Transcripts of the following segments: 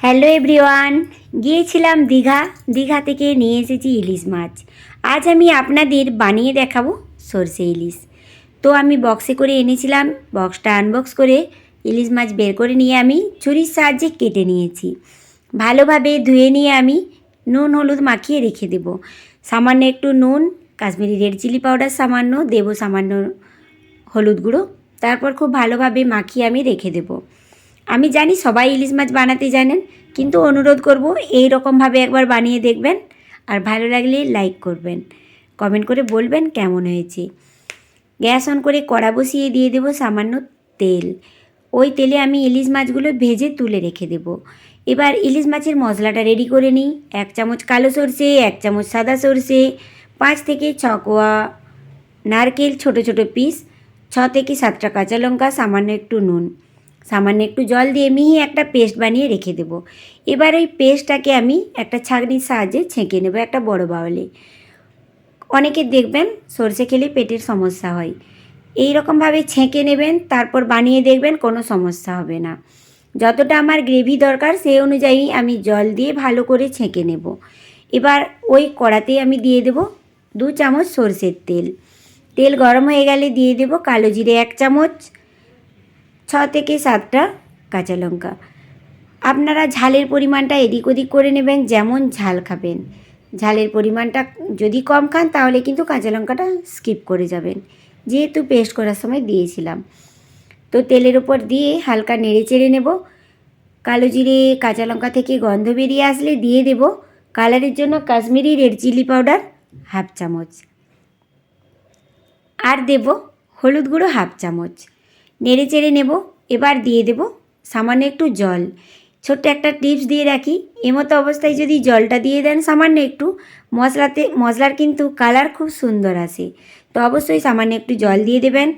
Hello everyone, গিয়েছিলাম দীঘা থেকে নিয়ে এসেছি ইলিশ মাছ। আজ আমি আপনাদের বানিয়ে দেখাবো সরষে ইলিশ। তো আমি বক্সে করে এনেছিলাম, বক্সটা আনবক্স করে ইলিশ মাছ বের করে নিয়ে আমি ছুরির সাহায্যে কেটে নিয়েছি। ভালোভাবে ধুয়ে নিয়ে আমি নুন হলুদ মাখিয়ে রেখে দেব। সামান্য একটু নুন, কাশ্মীরি রেড চিলি পাউডার সামান্য দেব, সামান্য হলুদ গুঁড়ো, তারপর খুব ভালোভাবে মাখিয়ে আমি রেখে দেবো। আমি জানি সবাই ইলিশ মাছ বানাতে জানেন, কিন্তু অনুরোধ করব এই রকমভাবে একবার বানিয়ে দেখবেন। আর ভালো লাগলে লাইক করবেন, কমেন্ট করে বলবেন কেমন হয়েছে। গ্যাস অন করে কড়া বসিয়ে দিয়ে দেবো সামান্য তেল। ওই তেলে আমি ইলিশ মাছগুলো ভেজে তুলে রেখে দেব। এবার ইলিশ মাছের মশলাটা রেডি করে নিই। 1 চামচ কালো সরষে, 1 চামচ সাদা সরষে, 5 থেকে 6 কোয়া নারকেল ছোট ছোট পিস, 6 থেকে 7টা কাঁচা লঙ্কা, সামান্য একটু নুন, সামান্য একটু জল দিয়ে মিহি একটা পেস্ট বানিয়ে রেখে দেবো। এবার ওই পেস্টটাকে আমি একটা ছাঁকনির সাহায্যে ছেঁকে নেব একটা বড় বাউলে। অনেকে দেখবেন সরষে খেলে পেটের সমস্যা হয়, এই রকমভাবে ছেঁকে নেবেন, তারপর বানিয়ে দেখবেন কোনো সমস্যা হবে না। যতটা আমার গ্রেভি দরকার সেই অনুযায়ী আমি জল দিয়ে ভালো করে ছেঁকে নেব। এবার ওই কড়াতে আমি দিয়ে দেব 2 চামচ সরষের তেল। তেল গরম হয়ে গেলে দিয়ে দেব কালো জিরে 1 চামচ, 6 থেকে 7টা কাঁচা লঙ্কা। আপনারা ঝালের পরিমাণটা এদিক ওদিক করে নেবেন, যেমন ঝাল খাবেন। ঝালের পরিমাণটা যদি কম খান তাহলে কিন্তু কাঁচা লঙ্কাটা স্কিপ করে যাবেন, যেহেতু পেস্ট করার সময় দিয়েছিলাম। তো তেলের ওপর দিয়ে হালকা নেড়ে চেড়ে নেব। কালো জিরে কাঁচা লঙ্কা থেকে গন্ধ বেরিয়ে আসলে দিয়ে দেব কালারের জন্য কাশ্মীরি রেড চিলি পাউডার 1/2 চামচ, আর দেব হলুদ গুঁড়ো 1/2 চামচ। নেড়ে চেড়ে নেব। এবার দিয়ে দেব সামান্য একটু জল। ছোট্ট একটা টিপস দিয়ে রাখি, এমতো অবস্থায় যদি জলটা দিয়ে দেন সামান্য একটু, মশলার কিন্তু কালার খুব সুন্দর আসে। তো অবশ্যই সামান্য একটু জল দিয়ে দেবেন।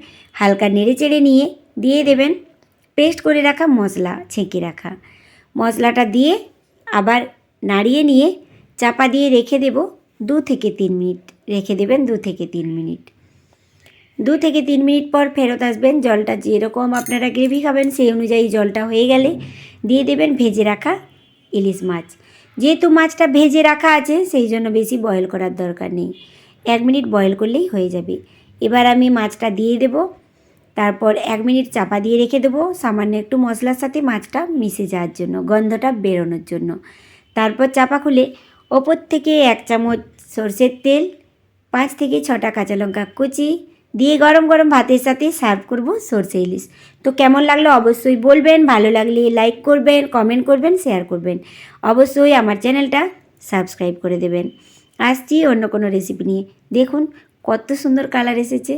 হালকা নেড়ে চেড়ে নিয়ে দিয়ে দেবেন পেস্ট করে রাখা মশলা, ছেঁকে রাখা মশলাটা দিয়ে আবার নাড়িয়ে নিয়ে চাপা দিয়ে রেখে দেব 2 থেকে 3 মিনিট। রেখে দেবেন 2 থেকে 3 মিনিট। 2 থেকে 3 মিনিট পর ফেরত আসবেন। জলটা যেরকম আপনারা গ্রেভি খাবেন সেই অনুযায়ী জলটা হয়ে গেলে দিয়ে দেবেন ভেজে রাখা ইলিশ মাছ। যেহেতু মাছটা ভেজে রাখা আছে সেই জন্য বেশি বয়েল করার দরকার নেই, 1 মিনিট বয়েল করলেই হয়ে যাবে। এবার আমি মাছটা দিয়ে দেব, তারপর 1 মিনিট চাপা দিয়ে রেখে দেবো সামান্য একটু মশলার সাথে মাছটা মিশে যাওয়ার জন্য, গন্ধটা বেরোনোর জন্য। তারপর চাপা খুলে ওপর থেকে 1 চামচ সরষের তেল, 5 থেকে 6টা কাঁচা লঙ্কা কুচি দিয়ে গরম গরম ভাতের সাথে সার্ভ করব সরষে ইলিশ। তো কেমন লাগলো অবশ্যই বলবেন, ভালো লাগলে লাইক করবেন, কমেন্ট করবেন, শেয়ার করবেন। অবশ্যই আমার চ্যানেলটা সাবস্ক্রাইব করে দেবেন। আসছি অন্য কোনো রেসিপি নিয়ে। দেখুন কত সুন্দর কালার এসেছে।